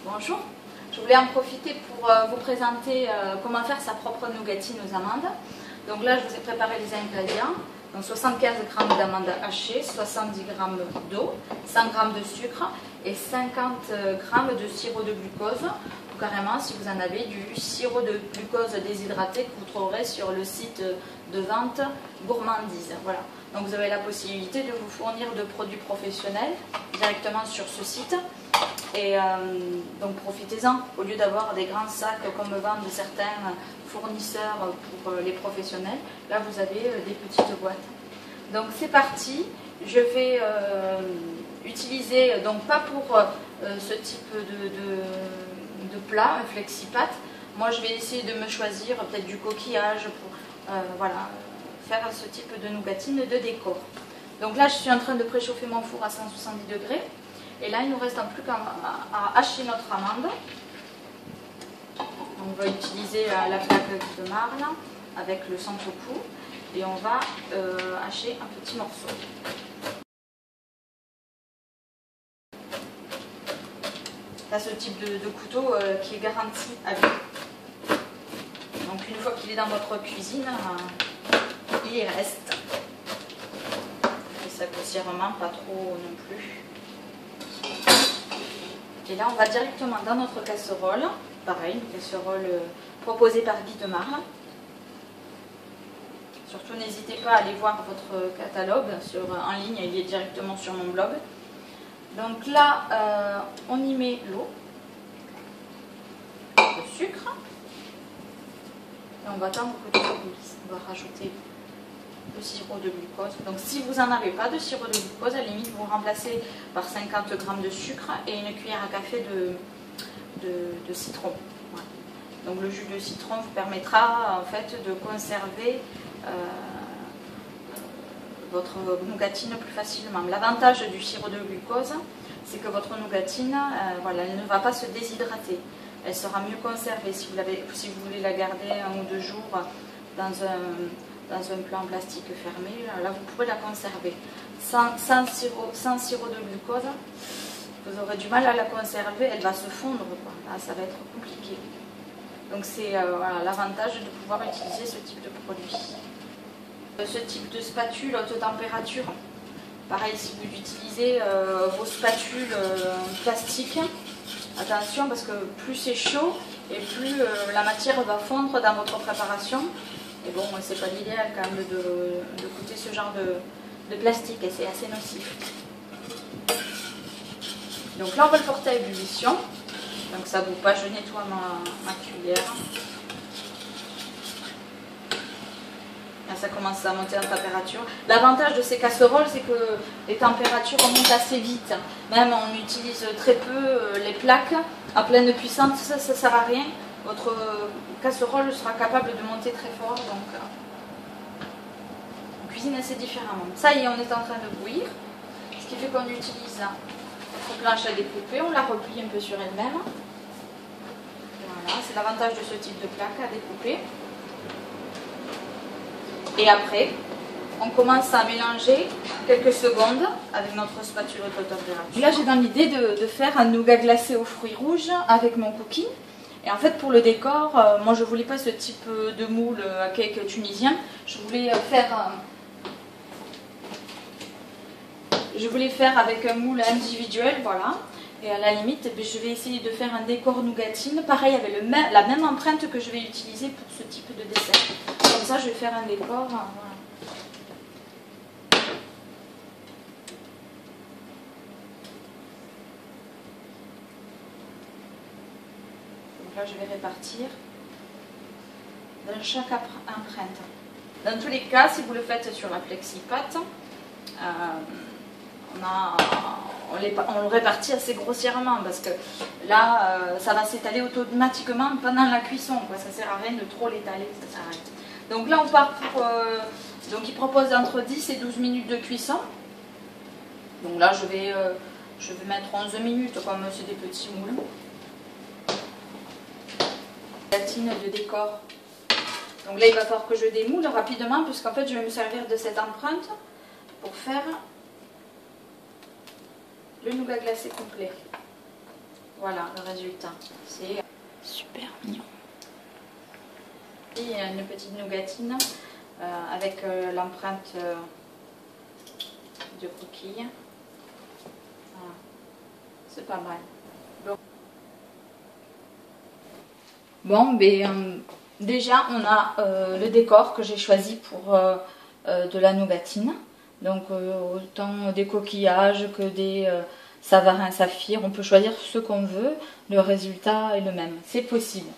Bonjour, je voulais en profiter pour vous présenter comment faire sa propre nougatine aux amandes. Donc là, je vous ai préparé les ingrédients. Donc 75 g d'amandes hachées, 70 g d'eau, 100 g de sucre et 50 g de sirop de glucose. Ou carrément, si vous en avez, du sirop de glucose déshydraté que vous trouverez sur le site de vente Gourmandise. Voilà. Donc vous avez la possibilité de vous fournir de produits professionnels directement sur ce site. Et donc profitez-en, au lieu d'avoir des grands sacs comme vendent certains fournisseurs pour les professionnels, là vous avez des petites boîtes. Donc c'est parti, je vais utiliser, donc pas pour ce type de plat, un flexi-pâte, moi je vais essayer de me choisir peut-être du coquillage pour voilà, faire ce type de nougatine de décor. Donc là je suis en train de préchauffer mon four à 170 degrés. Et là, il ne nous reste plus qu'à hacher notre amande. On va utiliser la plaque de marle avec le centre-coup et on va hacher un petit morceau. Là, ce type de couteau qui est garanti à vie. Donc, une fois qu'il est dans votre cuisine, il y reste. Et ça grossièrement, pas trop non plus. Et là, on va directement dans notre casserole. Pareil, une casserole proposée par Guy de Marle. Surtout, n'hésitez pas à aller voir votre catalogue en ligne, il est directement sur mon blog. Donc là, on y met l'eau, le sucre. Et on va attendre que tout éblouisse. On va rajouter le sirop de glucose. Donc si vous n'en avez pas de sirop de glucose, à la limite vous remplacez par 50 g de sucre et une cuillère à café de citron. Voilà. Donc le jus de citron vous permettra en fait de conserver votre nougatine plus facilement. L'avantage du sirop de glucose, c'est que votre nougatine, voilà, elle ne va pas se déshydrater. Elle sera mieux conservée si vous voulez la garder 1 ou 2 jours dans un plat en plastique fermé, là vous pourrez la conserver. Sans sirop de glucose, vous aurez du mal à la conserver, elle va se fondre, quoi. Là, ça va être compliqué. Donc c'est voilà, l'avantage de pouvoir utiliser ce type de produit. Ce type de spatule haute température, pareil si vous utilisez vos spatules en plastique, attention parce que plus c'est chaud et plus la matière va fondre dans votre préparation. Et bon, c'est pas l'idéal quand même de goûter ce genre de plastique et c'est assez nocif. Donc là, on va le porter à ébullition. Donc ça bout pas, je nettoie ma cuillère. Là, ça commence à monter en température. L'avantage de ces casseroles, c'est que les températures montent assez vite. Même on utilise très peu les plaques à pleine puissance, ça ne sert à rien. Votre casserole sera capable de monter très fort, donc on cuisine assez différemment. Ça y est, on est en train de bouillir, ce qui fait qu'on utilise notre planche à découper, on la replie un peu sur elle-même. Voilà, c'est l'avantage de ce type de plaque à découper. Et après, on commence à mélanger quelques secondes avec notre spatule haute température. Là, j'ai dans l'idée de faire un nougat glacé aux fruits rouges avec mon cookie. Et en fait, pour le décor, moi je voulais pas ce type de moule à cake tunisien. Je voulais faire avec un moule individuel, voilà. Et à la limite, je vais essayer de faire un décor nougatine, pareil avec la même empreinte que je vais utiliser pour ce type de dessert. Comme ça, je vais faire un décor. Voilà. Là, je vais répartir dans chaque empreinte. Dans tous les cas, si vous le faites sur la flexi-pâte, on le répartit assez grossièrement parce que là, ça va s'étaler automatiquement pendant la cuisson. Quoi. Ça ne sert à rien de trop l'étaler. Donc là, on part pour... donc, il propose entre 10 et 12 minutes de cuisson. Donc là, je vais mettre 11 minutes comme c'est des petits moules. De décor. Donc là, il va falloir que je démoule rapidement puisqu'en fait, je vais me servir de cette empreinte pour faire le nougat glacé complet. Voilà le résultat. C'est super mignon. Et une petite nougatine avec l'empreinte de coquille. Voilà. C'est pas mal. Bon, ben, déjà on a le décor que j'ai choisi pour de la nougatine. Donc autant des coquillages que des savarins saphir. On peut choisir ce qu'on veut. Le résultat est le même. C'est possible.